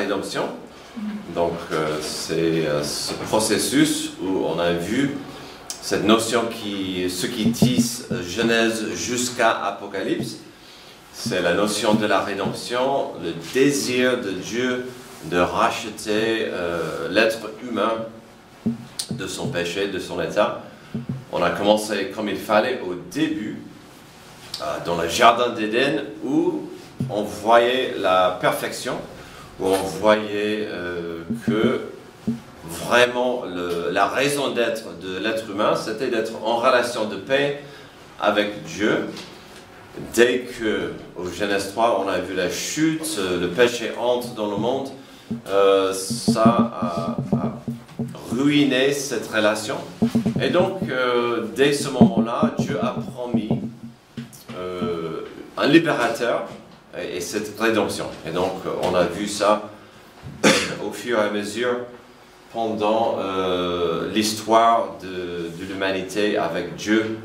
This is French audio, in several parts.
rédemption. Donc c'est ce processus où on a vu cette notion ce qui tisse Genèse jusqu'à Apocalypse. C'est la notion de la rédemption, le désir de Dieu de racheter l'être humain de son péché, de son état. On a commencé comme il fallait au début, dans le jardin d'Éden, où on voyait la perfection, où on voyait que vraiment la raison d'être de l'être humain, c'était d'être en relation de paix avec Dieu. Dès que, au Genèse 3, on a vu la chute, le péché entre dans le monde, ça a ruiné cette relation. Et donc, dès ce moment-là, Dieu a promis un libérateur et cette rédemption. Et donc, on a vu ça au fur et à mesure pendant l'histoire de l'humanité avec Dieu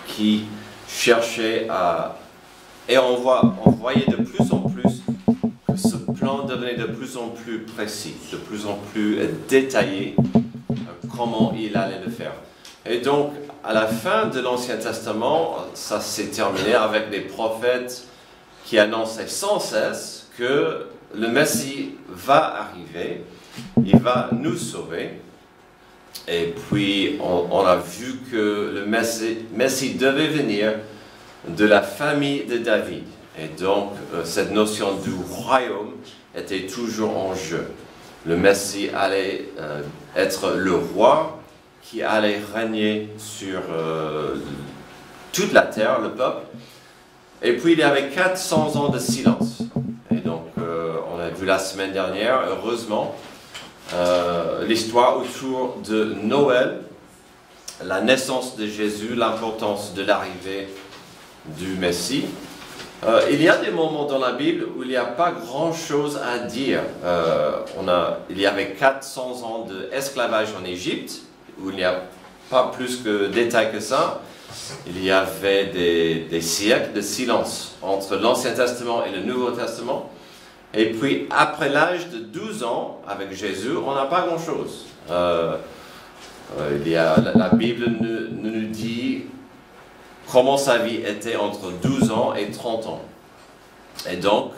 qui cherchait à... Et on voyait de plus en plus que ce plan devenait de plus en plus précis, de plus en plus détaillé, comment il allait le faire. Et donc, à la fin de l'Ancien Testament, ça s'est terminé avec les prophètes qui annonçaient sans cesse que le Messie va arriver, il va nous sauver. Et puis, on a vu que le Messie devait venir de la famille de David. Et donc, cette notion du royaume était toujours en jeu. Le Messie allait être le roi qui allait régner sur toute la terre, le peuple. Et puis, il y avait 400 ans de silence. Et donc, on a vu la semaine dernière, heureusement, l'histoire autour de Noël, la naissance de Jésus, l'importance de l'arrivée du Messie. Il y a des moments dans la Bible où il n'y a pas grand-chose à dire. Il y avait 400 ans d'esclavage en Égypte, où il n'y a pas plus de détails que ça. Il y avait des siècles de silence entre l'Ancien Testament et le Nouveau Testament. Et puis, après l'âge de 12 ans, avec Jésus, on n'a pas grand-chose. La Bible nous dit comment sa vie était entre 12 ans et 30 ans. Et donc,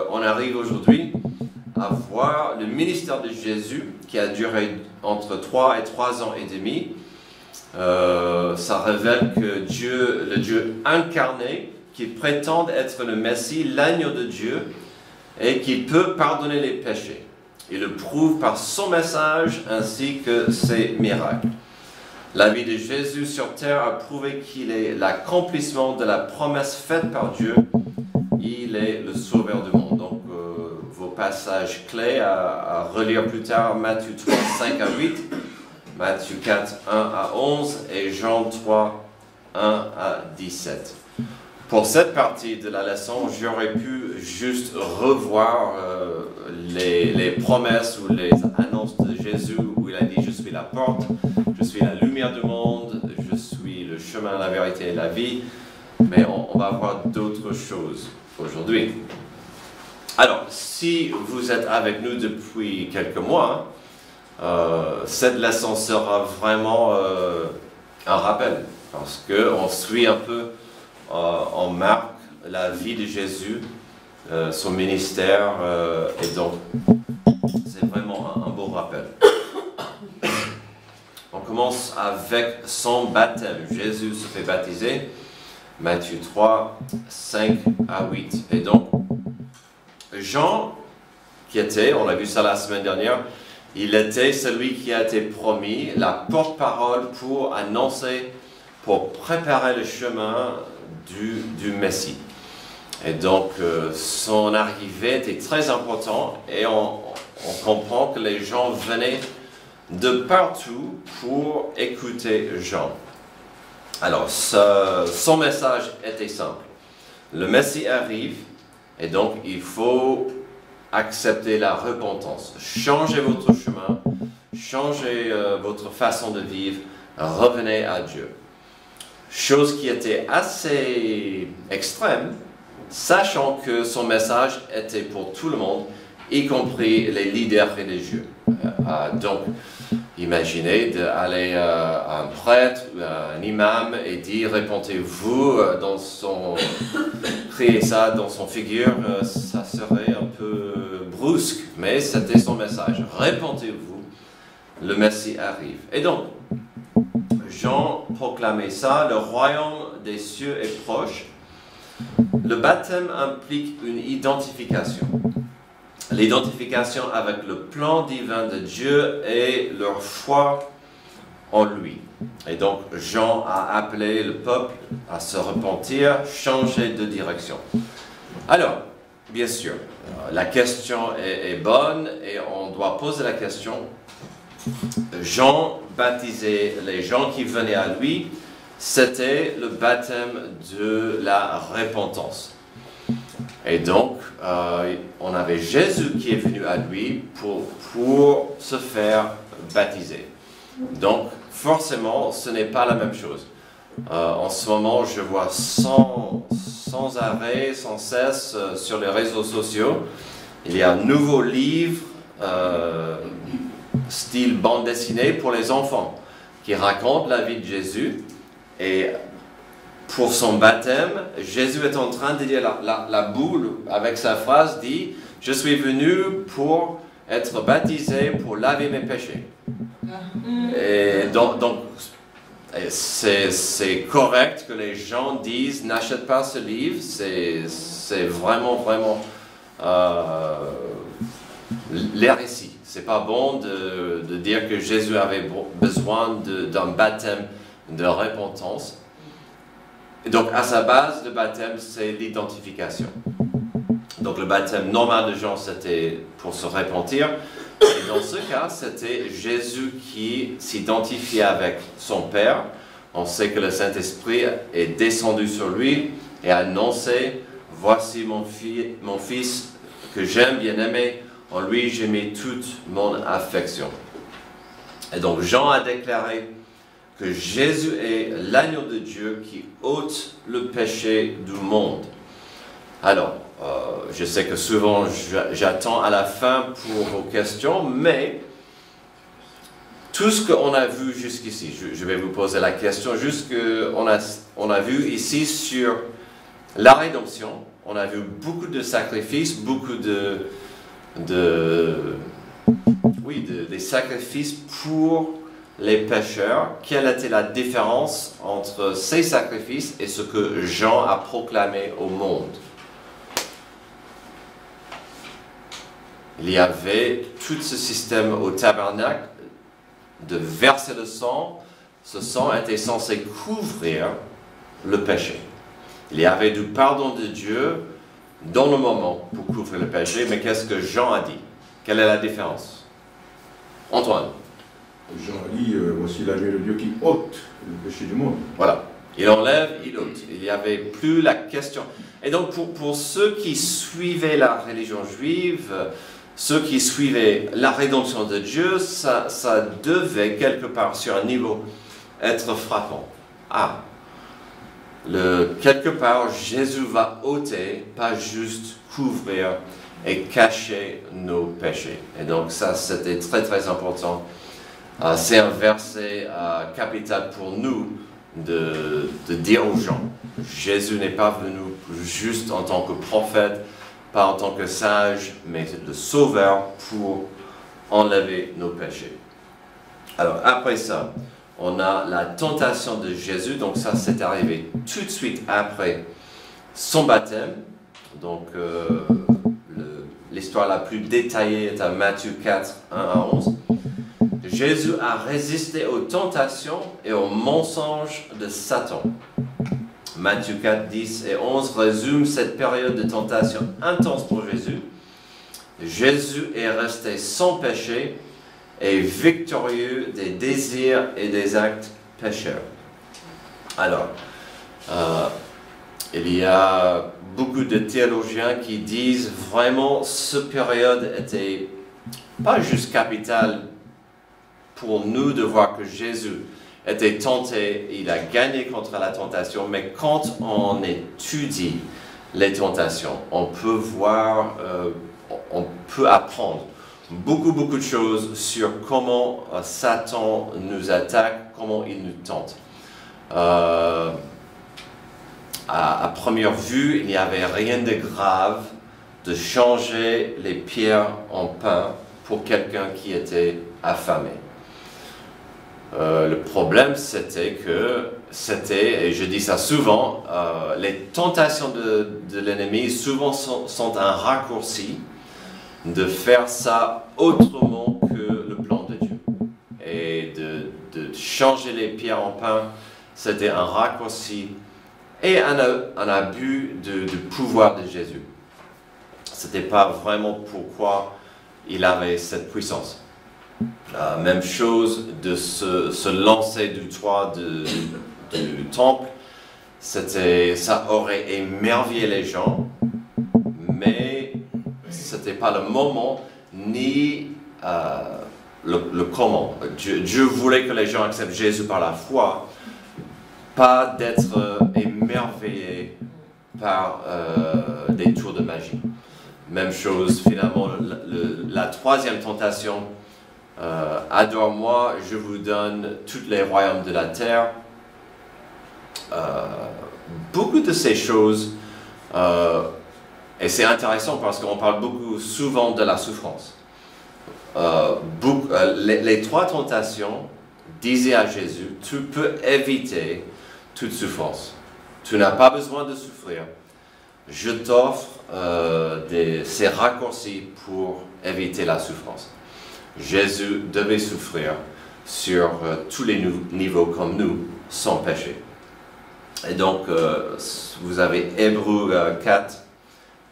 on arrive aujourd'hui à voir le ministère de Jésus, qui a duré entre 3 et 3 ans et demi. Ça révèle que Dieu, le Dieu incarné, qui prétend être le Messie, l'agneau de Dieu, et qui peut pardonner les péchés. Il le prouve par son message ainsi que ses miracles. La vie de Jésus sur terre a prouvé qu'il est l'accomplissement de la promesse faite par Dieu. Il est le sauveur du monde. Donc, vos passages clés à relire plus tard, Matthieu 3, 5 à 8, Matthieu 4, 1 à 11 et Jean 3, 1 à 17. Pour cette partie de la leçon, j'aurais pu juste revoir les promesses ou les annonces de Jésus où il a dit « Je suis la porte, je suis la lumière du monde, je suis le chemin, la vérité et la vie ». Mais on va voir d'autres choses aujourd'hui. Alors, si vous êtes avec nous depuis quelques mois, cette leçon sera vraiment un rappel parce qu'on suit un peu on marque la vie de Jésus, son ministère, et donc c'est vraiment un beau rappel. On commence avec son baptême. Jésus se fait baptiser, Matthieu 3, 5 à 8. Et donc, Jean, qui était, on a vu ça la semaine dernière, il était celui qui a été promis, la porte-parole pour annoncer, pour préparer le chemin du Messie. Et donc, son arrivée était très importante et on comprend que les gens venaient de partout pour écouter Jean. Alors, son message était simple. Le Messie arrive et donc il faut accepter la repentance. Changez votre chemin, changez votre façon de vivre, revenez à Dieu. Chose qui était assez extrême, sachant que son message était pour tout le monde y compris les leaders religieux. Donc, imaginez d'aller à un prêtre ou à un imam et dire répentez-vous dans son... crier ça dans son figure, ça serait un peu brusque, mais c'était son message. Répentez-vous, le Messie arrive. Et donc, Jean proclamait ça, le royaume des cieux est proche. Le baptême implique une identification. L'identification avec le plan divin de Dieu et leur foi en lui. Et donc, Jean a appelé le peuple à se repentir, changer de direction. Alors, bien sûr, la question est bonne et on doit poser la question. Jean baptisait les gens qui venaient à lui, c'était le baptême de la repentance. Et donc, on avait Jésus qui est venu à lui pour se faire baptiser. Donc, forcément, ce n'est pas la même chose. En ce moment, je vois sans arrêt, sans cesse, sur les réseaux sociaux, il y a un nouveau livre, style bande dessinée pour les enfants, qui raconte la vie de Jésus. Et pour son baptême, Jésus est en train de dire, la boule, avec sa phrase, dit « Je suis venu pour être baptisé, pour laver mes péchés. » Et donc c'est correct que les gens disent « N'achète pas ce livre », c'est vraiment l'hérésie. C'est pas bon de dire que Jésus avait besoin d'un baptême de repentance. Et donc, à sa base, le baptême, c'est l'identification. Donc, le baptême normal de Jean, c'était pour se repentir. Et dans ce cas, c'était Jésus qui s'identifiait avec son Père. On sait que le Saint-Esprit est descendu sur lui et a annoncé « Voici mon fils que j'aime, bien-aimé, en lui j'ai mis toute mon affection. » Et donc, Jean a déclaré que Jésus est l'agneau de Dieu qui ôte le péché du monde. Alors, je sais que souvent j'attends à la fin pour vos questions, mais tout ce qu'on a vu jusqu'ici, je vais vous poser la question, juste qu'on a vu ici sur la rédemption, on a vu beaucoup de sacrifices, beaucoup des sacrifices pour les pécheurs. Quelle était la différence entre ces sacrifices et ce que Jean a proclamé au monde? Il y avait tout ce système au tabernacle de verser le sang. Ce sang était censé couvrir le péché. Il y avait du pardon de Dieu dans le moment pour couvrir le péché, mais qu'est-ce que Jean a dit? Quelle est la différence? Antoine. Jean dit, voici l'agneau de Dieu qui ôte le péché du monde. Voilà. Il enlève, il ôte. Il n'y avait plus la question. Et donc, pour ceux qui suivaient la religion juive, ceux qui suivaient la rédemption de Dieu, ça devait, quelque part, sur un niveau, être frappant. Ah, quelque part, Jésus va ôter, pas juste couvrir et cacher nos péchés. Et donc, ça, c'était très, très important. C'est un verset capital pour nous de dire aux gens, Jésus n'est pas venu juste en tant que prophète, pas en tant que sage, mais le sauveur pour enlever nos péchés. Alors après ça, on a la tentation de Jésus, donc ça c'est arrivé tout de suite après son baptême. Donc l'histoire la plus détaillée est à Matthieu 4, 1 à 11. Jésus a résisté aux tentations et aux mensonges de Satan. Matthieu 4, 10 et 11 résume cette période de tentation intense pour Jésus. Jésus est resté sans péché et victorieux des désirs et des actes pécheurs. Alors, il y a beaucoup de théologiens qui disent vraiment cette période était pas juste capitale pour nous de voir que Jésus était tenté, il a gagné contre la tentation, mais quand on étudie les tentations, on peut voir, on peut apprendre beaucoup de choses sur comment Satan nous attaque, comment il nous tente. À première vue, il n'y avait rien de grave de changer les pierres en pain pour quelqu'un qui était affamé. Le problème, c'était, et je dis ça souvent, les tentations de l'ennemi souvent sont un raccourci de faire ça autrement que le plan de Dieu. Et de changer les pierres en pain, c'était un raccourci et un abus du pouvoir de Jésus. Ce n'était pas vraiment pourquoi il avait cette puissance. Même chose de se lancer du toit du temple, ça aurait émerveillé les gens, mais ce n'était pas le moment ni le comment. Dieu voulait que les gens acceptent Jésus par la foi, pas d'être émerveillés par des tours de magie. Même chose, finalement, la troisième tentation, adore-moi, je vous donne tous les royaumes de la terre. Beaucoup de ces choses, et c'est intéressant parce qu'on parle souvent de la souffrance. Les trois tentations disaient à Jésus, tu peux éviter toute souffrance. Tu n'as pas besoin de souffrir. Je t'offre ces raccourcis pour éviter la souffrance. Jésus devait souffrir sur tous les niveaux comme nous, sans péché. Et donc, vous avez Hébreux 4,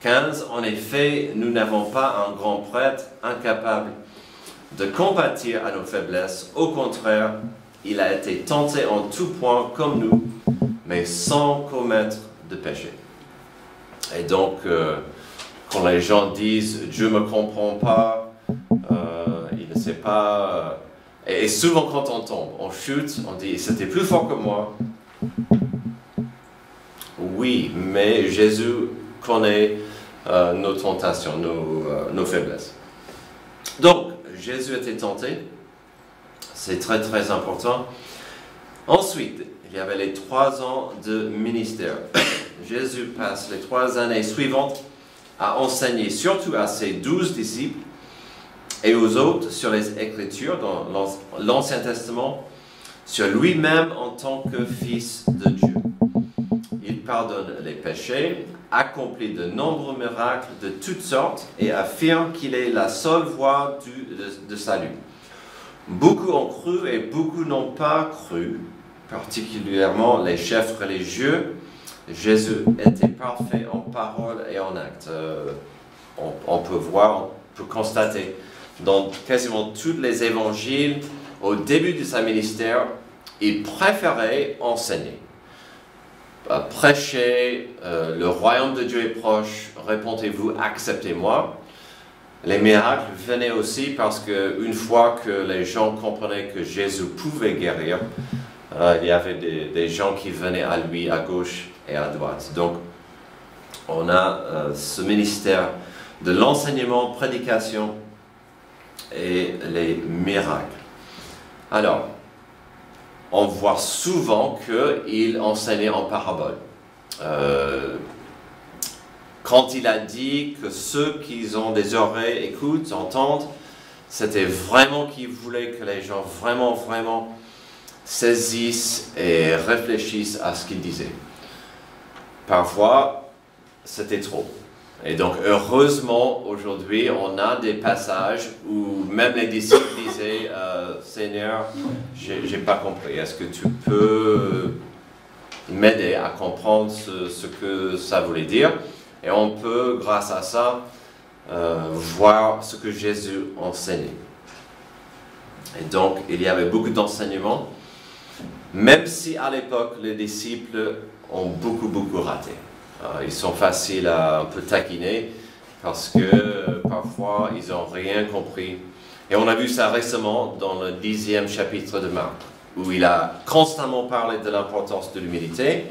15. En effet, nous n'avons pas un grand prêtre incapable de compatir à nos faiblesses. Au contraire, il a été tenté en tout point comme nous, mais sans commettre de péché. Et donc, quand les gens disent « Dieu ne me comprend pas », il ne sait pas... et souvent quand on tombe, on chute, on dit « c'était plus fort que moi ». Oui, mais Jésus connaît nos tentations, nos faiblesses. Donc, Jésus était tenté. C'est très important. Ensuite, il y avait les 3 ans de ministère. Jésus passe les 3 années suivantes à enseigner surtout à ses 12 disciples et aux autres sur les Écritures dans l'Ancien Testament, sur lui-même en tant que Fils de Dieu. Il pardonne les péchés, accomplit de nombreux miracles de toutes sortes et affirme qu'il est la seule voie de salut. Beaucoup ont cru et beaucoup n'ont pas cru, particulièrement les chefs religieux. Jésus était parfait en parole et en acte. On peut voir, on peut constater dans quasiment tous les évangiles, au début de sa ministère, il préférait enseigner. Prêcher, le royaume de Dieu est proche, répondez-vous, acceptez-moi. Les miracles venaient aussi parce qu'une fois que les gens comprenaient que Jésus pouvait guérir, il y avait des gens qui venaient à lui à gauche et à droite. Donc, on a ce ministère de l'enseignement, prédication et les miracles. Alors, on voit souvent qu'il enseignait en parabole. Quand il a dit que ceux qui ont des oreilles écoutent, entendent, c'était vraiment qu'il voulait que les gens vraiment saisissent et réfléchissent à ce qu'il disait. Parfois, c'était trop. Et donc, heureusement, aujourd'hui, on a des passages où même les disciples disaient « Seigneur, j'ai pas compris. Est-ce que tu peux m'aider à comprendre ce que ça voulait dire ?» Et on peut, grâce à ça, voir ce que Jésus enseignait. Et donc, il y avait beaucoup d'enseignements, même si à l'époque, les disciples ont beaucoup raté. Ils sont faciles à un peu taquiner parce que parfois ils n'ont rien compris. Et on a vu ça récemment dans le 10e chapitre de Marc, où il a constamment parlé de l'importance de l'humilité,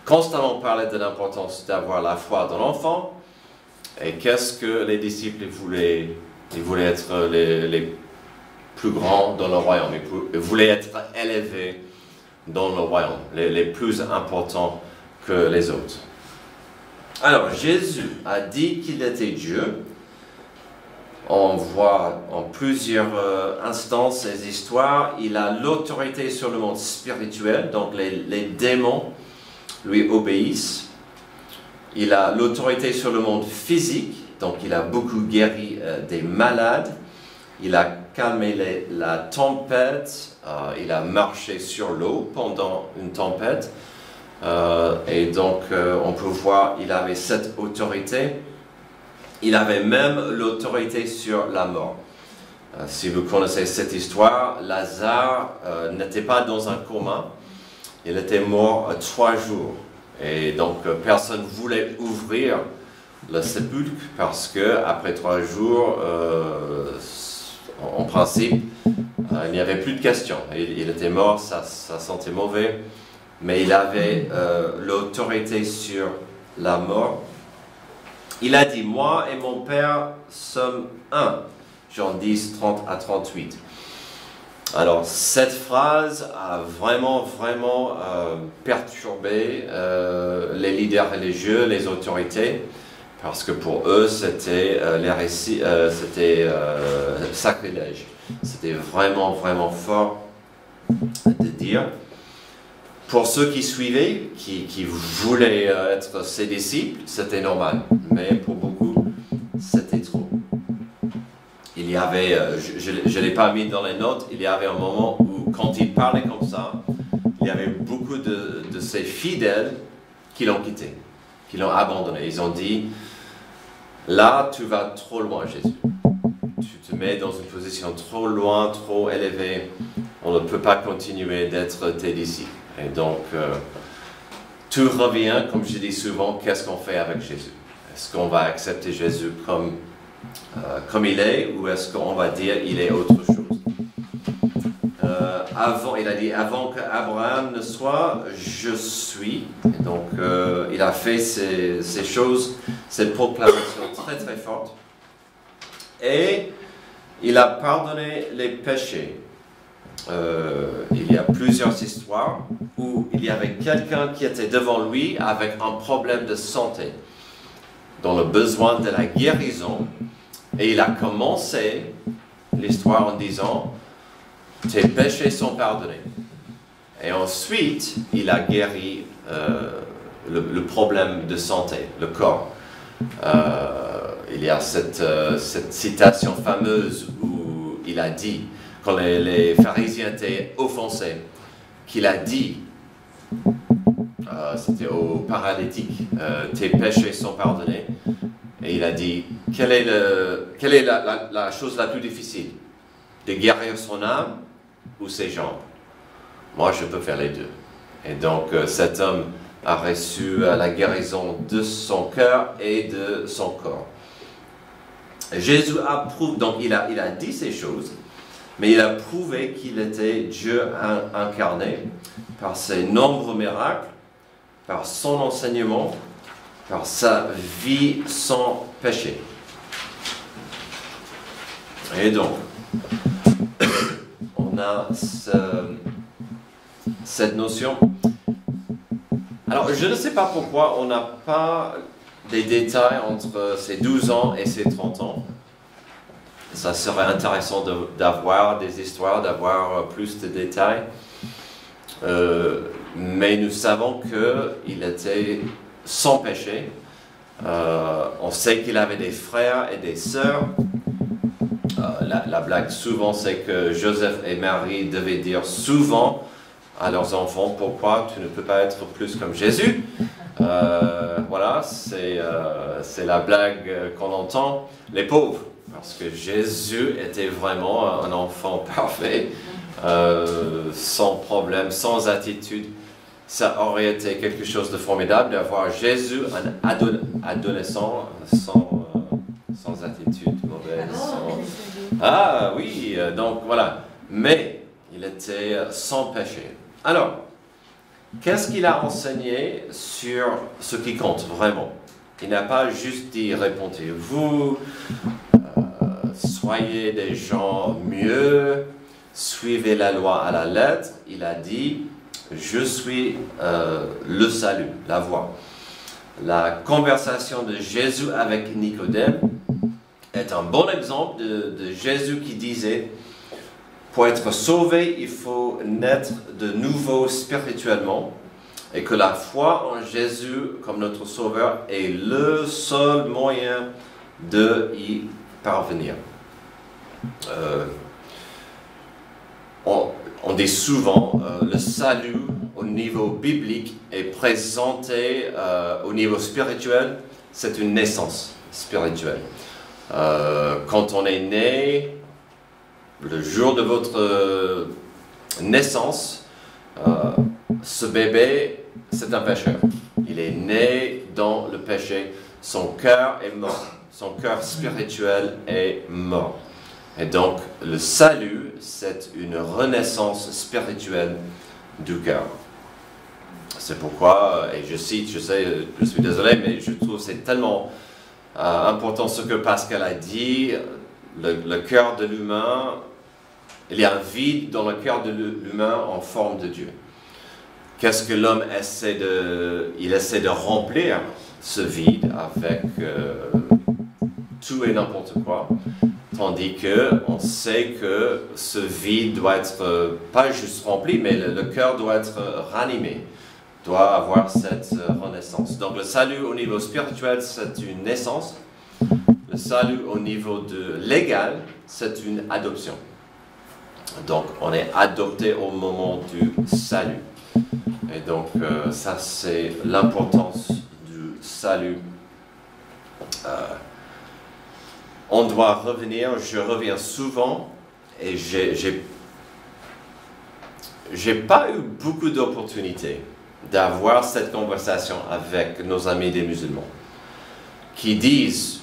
constamment parlé de l'importance d'avoir la foi dans l'enfant, Et qu'est-ce que les disciples voulaient? Ils voulaient être les plus grands dans le royaume. Ils voulaient être élevés dans le royaume, les plus importants que les autres. Alors, Jésus a dit qu'il était Dieu. On voit en plusieurs instances ces histoires. Il a l'autorité sur le monde spirituel, donc les démons lui obéissent. Il a l'autorité sur le monde physique, donc il a beaucoup guéri des malades. Il a calmé la tempête, il a marché sur l'eau pendant une tempête. Et donc on peut voir, il avait cette autorité. Il avait même l'autorité sur la mort. Si vous connaissez cette histoire, Lazare n'était pas dans un coma. Il était mort 3 jours. Et donc personne ne voulait ouvrir le sépulcre parce que après 3 jours, en principe, il n'y avait plus de questions. Il était mort, ça sentait mauvais, mais il avait l'autorité sur la mort. Il a dit, moi et mon Père sommes un. Jean 10, 30 à 38. Alors, cette phrase a vraiment perturbé les leaders religieux, les autorités, parce que pour eux, c'était sacrilège. C'était vraiment fort de dire. Pour ceux qui suivaient, qui voulaient être ses disciples, c'était normal. Mais pour beaucoup, c'était trop. Il y avait, je ne l'ai pas mis dans les notes, il y avait un moment où, quand il parlait comme ça, il y avait beaucoup de ses fidèles qui l'ont quitté, qui l'ont abandonné. Ils ont dit, là, tu vas trop loin, Jésus. Tu te mets dans une position trop loin, trop élevée. On ne peut pas continuer d'être tes disciples. Et donc, tout revient, comme je dis souvent, qu'est-ce qu'on fait avec Jésus? Est-ce qu'on va accepter Jésus comme il est, ou est-ce qu'on va dire il est autre chose? Il a dit, avant qu'Abraham ne soit, je suis. Et donc, il a fait ces choses, cette proclamation très forte. Et il a pardonné les péchés. Il y a plusieurs histoires où il y avait quelqu'un qui était devant lui avec un problème de santé, dans le besoin de la guérison. Et il a commencé l'histoire en disant, tes péchés sont pardonnés. Et ensuite, il a guéri le problème de santé, le corps. Il y a cette citation fameuse où il a dit, quand les pharisiens étaient offensés, qu'il a dit, c'était au paralytique, tes péchés sont pardonnés. Et il a dit, quelle est la chose la plus difficile? De guérir son âme ou ses jambes? Moi, je peux faire les deux. Et donc, cet homme a reçu la guérison de son cœur et de son corps. Jésus a prouvé, donc il a dit ces choses, mais il a prouvé qu'il était Dieu incarné par ses nombreux miracles, par son enseignement, par sa vie sans péché. Et donc, on a cette notion. Alors, je ne sais pas pourquoi on n'a pas des détails entre ses 12 ans et ses 30 ans. Ça serait intéressant d'avoir des histoires, d'avoir plus de détails. Mais nous savons qu'il était sans péché. On sait qu'il avait des frères et des sœurs. La blague souvent, c'est que Joseph et Marie devaient dire souvent à leurs enfants, pourquoi tu ne peux pas être plus comme Jésus? Voilà, c'est la blague qu'on entend. Les pauvres, parce que Jésus était vraiment un enfant parfait, sans problème, sans attitude. Ça aurait été quelque chose de formidable d'avoir Jésus, un adolescent sans attitude mauvaise. Ah oui, donc voilà. Mais il était sans péché. Alors, qu'est-ce qu'il a enseigné sur ce qui compte vraiment? Il n'a pas juste dit répondez-vous, soyez des gens mieux, suivez la loi à la lettre. Il a dit je suis le salut, la voie. La conversation de Jésus avec Nicodème est un bon exemple de Jésus qui disait pour être sauvé, il faut naître de nouveau spirituellement et que la foi en Jésus comme notre sauveur est le seul moyen de y parvenir. On dit souvent le salut au niveau biblique est présenté au niveau spirituel, c'est une naissance spirituelle. Quand on est né, le jour de votre naissance, ce bébé, c'est un pécheur. Il est né dans le péché. Son cœur est mort. Son cœur spirituel est mort. Et donc, le salut, c'est une renaissance spirituelle du cœur. C'est pourquoi, et je cite, je sais, je suis désolé, mais je trouve que c'est tellement important ce que Pascal a dit. Le cœur de l'humain, il y a un vide dans le cœur de l'humain en forme de Dieu. Qu'est-ce que l'homme essaie de... Il essaie de remplir ce vide avec tout et n'importe quoi. Tandis qu'on sait que ce vide doit être pas juste rempli, mais le cœur doit être ranimé, doit avoir cette renaissance. Donc le salut au niveau spirituel, c'est une naissance. Le salut au niveau légal, c'est une adoption. Donc on est adopté au moment du salut. Et donc ça c'est l'importance du salut. On doit revenir, je reviens souvent et j'ai pas eu beaucoup d'opportunités d'avoir cette conversation avec nos amis des musulmans qui disent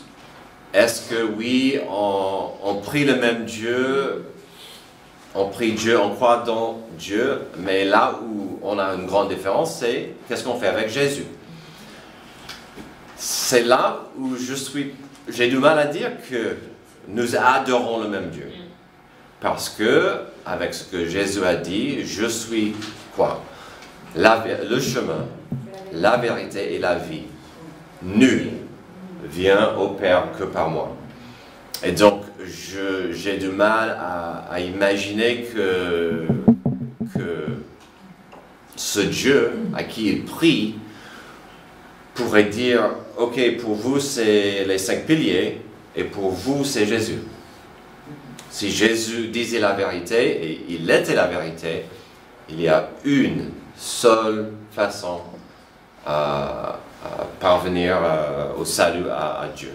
est-ce que oui, on prie le même Dieu, on prie Dieu, on croit dans Dieu, mais là où on a une grande différence, c'est qu'est-ce qu'on fait avec Jésus. C'est là où j'ai du mal à dire que nous adorons le même Dieu. Parce que, avec ce que Jésus a dit, je suis quoi? Le chemin, la vérité et la vie. Nul vient au Père que par moi. Et donc, j'ai du mal à imaginer que ce Dieu à qui il prie pourrait dire « Ok, pour vous, c'est les 5 piliers, et pour vous, c'est Jésus. » Si Jésus disait la vérité, et il était la vérité, il y a une seule façon à parvenir au salut à Dieu.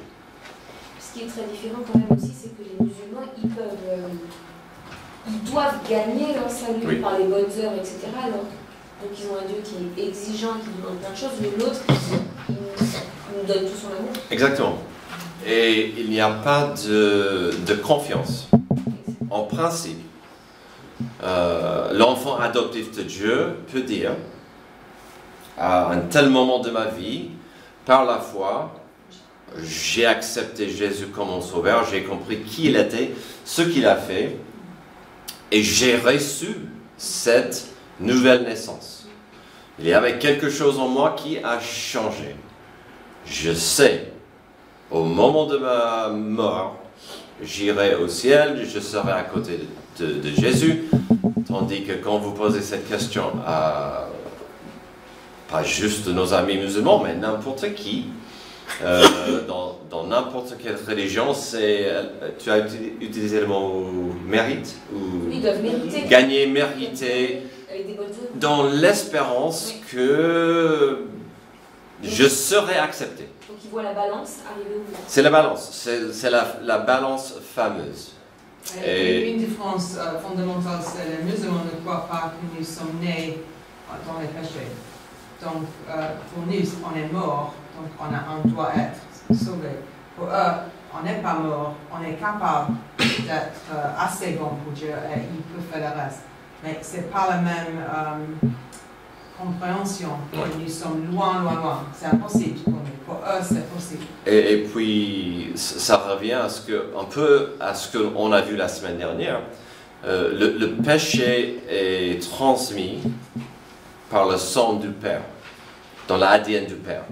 Ce qui est très différent quand même aussi, c'est que les musulmans, ils doivent gagner leur salut par les bonnes œuvres, etc. Alors, donc ils ont un Dieu qui est exigeant, qui demande plein de choses, mais l'autre, il nous donne tout son amour. Exactement. Et il n'y a pas de confiance. En principe, l'enfant adoptif de Dieu peut dire, à un tel moment de ma vie, par la foi, j'ai accepté Jésus comme mon sauveur, j'ai compris qui il était, ce qu'il a fait, et j'ai reçu cette nouvelle naissance. Il y avait quelque chose en moi qui a changé. Je sais, au moment de ma mort, j'irai au ciel, je serai à côté de Jésus, tandis que quand vous posez cette question à pas juste nos amis musulmans, mais n'importe qui, dans n'importe quelle religion, tu as utilisé le mot mérite ou ils doivent mériter. Gagner, mériter, dans l'espérance que je serai accepté. Donc ils voient la balance arriver au bout. C'est la balance, c'est la balance fameuse. Et une différence fondamentale, c'est que les musulmans ne croient pas que nous sommes nés dans les péchés. Donc pour nous, on est mort, donc on doit être sauvé. Pour eux, on n'est pas mort, on est capable d'être assez bon pour Dieu et il peut faire le reste. Mais ce n'est pas la même compréhension. Nous sommes loin, loin, loin. C'est impossible pour nous. pour eux, c'est possible. Et puis, ça revient à un peu à ce qu'on a vu la semaine dernière. Le péché est transmis par le sang du Père, dans l'ADN du Père.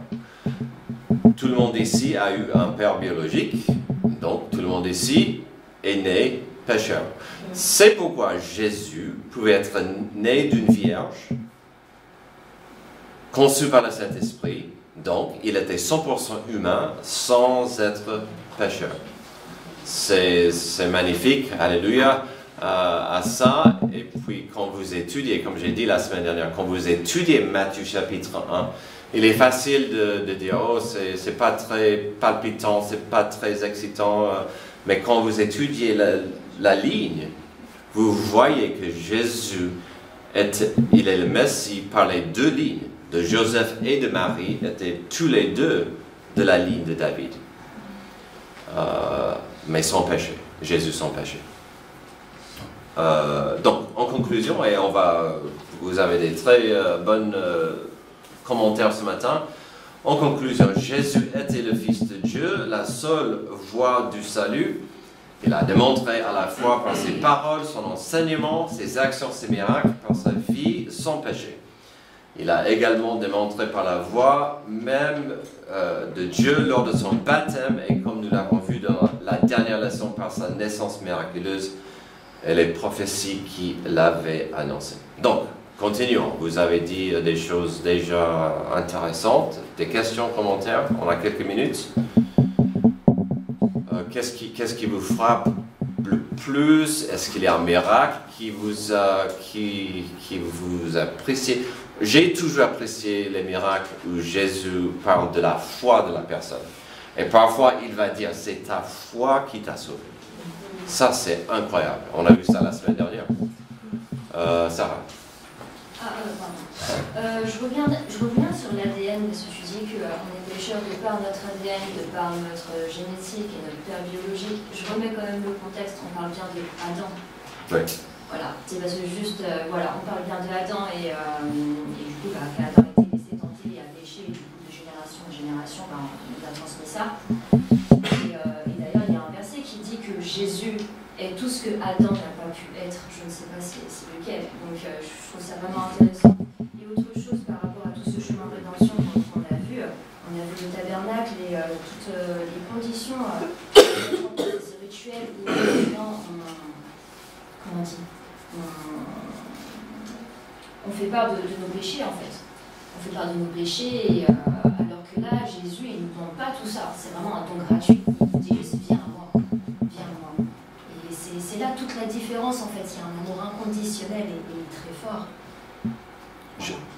Tout le monde ici a eu un père biologique, donc tout le monde ici est né pécheur. C'est pourquoi Jésus pouvait être né d'une vierge, conçu par le Saint-Esprit, donc il était 100% humain sans être pécheur. C'est magnifique, alléluia, à ça. Et puis quand vous étudiez, comme j'ai dit la semaine dernière, quand vous étudiez Matthieu chapitre 1, il est facile de dire, oh, c'est pas très palpitant, c'est pas très excitant, mais quand vous étudiez la ligne, vous voyez que Jésus, il est le Messie par les deux lignes, de Joseph et de Marie, étaient tous les deux de la ligne de David. Mais sans péché, Jésus sans péché. Donc, en conclusion, et vous avez des très bonnes commentaires ce matin. En conclusion, Jésus était le Fils de Dieu, la seule voie du salut. Il a démontré à la fois par ses paroles, son enseignement, ses actions, ses miracles, par sa vie sans péché. Il a également démontré par la voix même de Dieu lors de son baptême et comme nous l'avons vu dans la dernière leçon par sa naissance miraculeuse et les prophéties qui l'avaient annoncé. Donc, continuons. Vous avez dit des choses déjà intéressantes. Des questions, commentaires? On a quelques minutes. Qu'est-ce qui vous frappe le plus? Est-ce qu'il y a un miracle qui vous appréciez? J'ai toujours apprécié les miracles où Jésus parle de la foi de la personne. Et parfois, il va dire, c'est ta foi qui t'a sauvé. Ça, c'est incroyable. On a vu ça la semaine dernière. Sarah. Je reviens sur l'ADN, parce que tu dis qu'on est pécheur de par notre ADN, de par notre génétique et notre père biologique. Je remets quand même le contexte, on parle bien d'Adam. Oui. Voilà, c'est parce que juste, on parle bien de Adam et du coup, qu'Adam a été laissé tenter et a péché, et du coup, de génération en génération, on nous a transmis ça. Et d'ailleurs, il y a un verset qui dit que Jésus est tout ce que Adam n'a pas pu être. Je ne sais pas c'est lequel. Donc, je trouve ça vraiment intéressant. Et autre chose par rapport à tout ce chemin de rédemption qu'on a vu, on a vu le tabernacle et toutes les conditions, ces rituels où les gens on fait part de nos péchés en fait. On fait part de nos péchés et alors que là, Jésus, il ne nous demande pas tout ça. C'est vraiment un don gratuit. Il nous dit juste viens à moi, viens à moi. Et c'est là toute la différence en fait. Il y a un amour inconditionnel et très fort.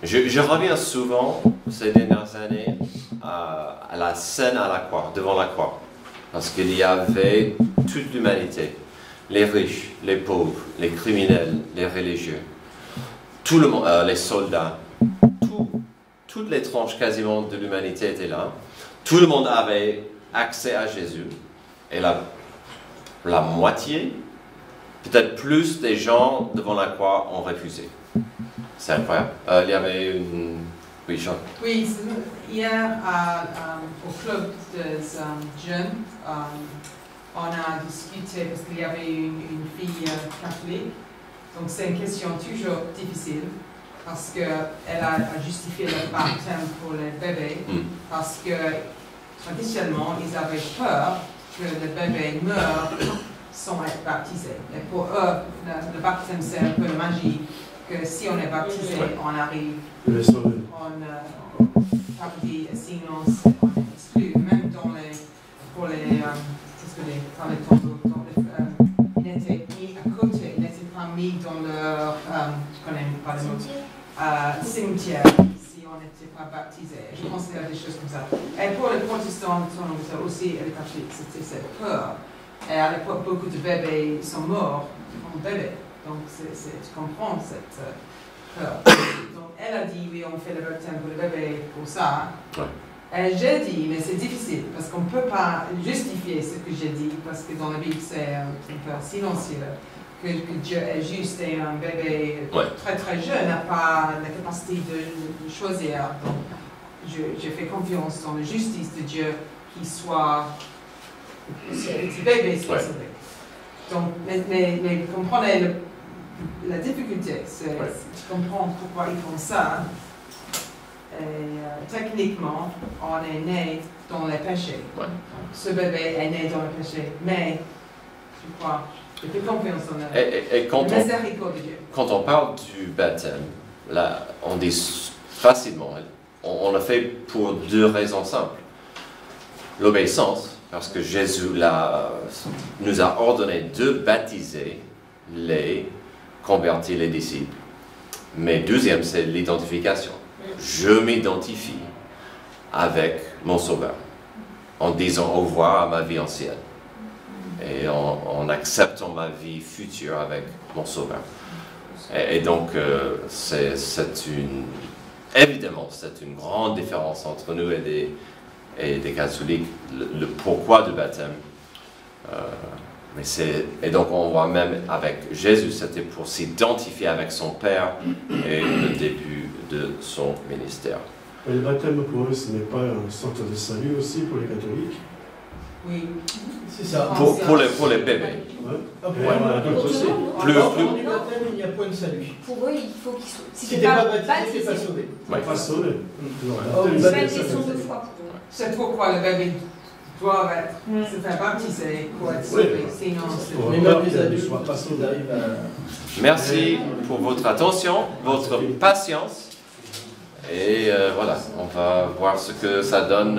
Je reviens souvent ces dernières années à la scène à la croix, devant la croix, parce qu'il y avait toute l'humanité, les riches, les pauvres, les criminels, les religieux, tout le monde, les soldats, toutes les tranches quasiment de l'humanité étaient là. Tout le monde avait accès à Jésus, et la moitié, peut-être plus des gens devant la croix ont refusé. C'est incroyable. Il y avait une... Oui, Jean. Oui, hier au club des jeunes, on a discuté parce qu'il y avait une fille catholique. Donc c'est une question toujours difficile parce qu'elle a justifié le baptême pour les bébés parce que traditionnellement ils avaient peur que le bébé meure sans être baptisé. Et pour eux, le baptême c'est un peu la magie. Que si on est baptisé, on arrive, on paradis, sinon on est exclu. Même pour les tombeaux, ils n'étaient mis à côté, ils n'étaient pas mis dans leur, je connais pas le mot, cimetière, si on n'était pas baptisé. Je pense qu'il y a des choses comme ça. Et pour les protestants aussi, et les catholiques, c'était cette peur. Et à l'époque, beaucoup de bébés sont morts en bébé. Donc, tu comprends cette peur. Donc, elle a dit, oui, on fait le baptême pour le bébé pour ça. Ouais. Et j'ai dit, mais c'est difficile, parce qu'on ne peut pas justifier ce que j'ai dit, parce que dans la Bible, c'est un peu silencieux, que Dieu est juste et un bébé très très jeune n'a pas la capacité de choisir. Donc, je fais confiance dans la justice de Dieu qu'il soit, le petit bébé soit sauvé. Donc, mais vous comprenez la difficulté, c'est de comprendre pourquoi ils font ça. Et techniquement, on est né dans le péché. Ouais. Ce bébé est né dans le péché, mais je crois, je fais confiance en la miséricorde de Dieu. Quand on parle du baptême, là, on dit facilement, on le fait pour deux raisons simples. L'obéissance, parce que Jésus nous a ordonné de baptiser les convertis, les disciples. Mais deuxième, c'est l'identification. Je m'identifie avec mon Sauveur, en disant au revoir à ma vie ancienne et en acceptant ma vie future avec mon Sauveur. Et donc, évidemment, c'est une grande différence entre nous et des catholiques, le pourquoi du baptême. Et donc, on voit même avec Jésus, c'était pour s'identifier avec son Père et le début de son ministère. Et le baptême pour eux, ce n'est pas un centre de salut aussi pour les catholiques? Oui. C'est ça. Pour les bébés. Ouais. Après, Ouais, voilà, donc aussi. Plus- du baptême, il n'y a point de salut. Pour eux, il faut qu'ils soient. Si tu n'es pas baptisé, tu n'es pas sauvé. Ouais. Pas sauvé. Oh, C'est le pas baptême, une ça, question c'est de ça. foi pour eux. C'est pourquoi le bébé doit se faire baptiser pour être sauvé. Sinon, c'est... Mais même les adultes, ils arrivent à... Merci pour votre attention, votre patience. Et voilà, on va voir ce que ça donne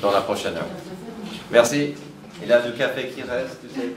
dans la prochaine heure. Merci. Il y a du café qui reste, tu sais.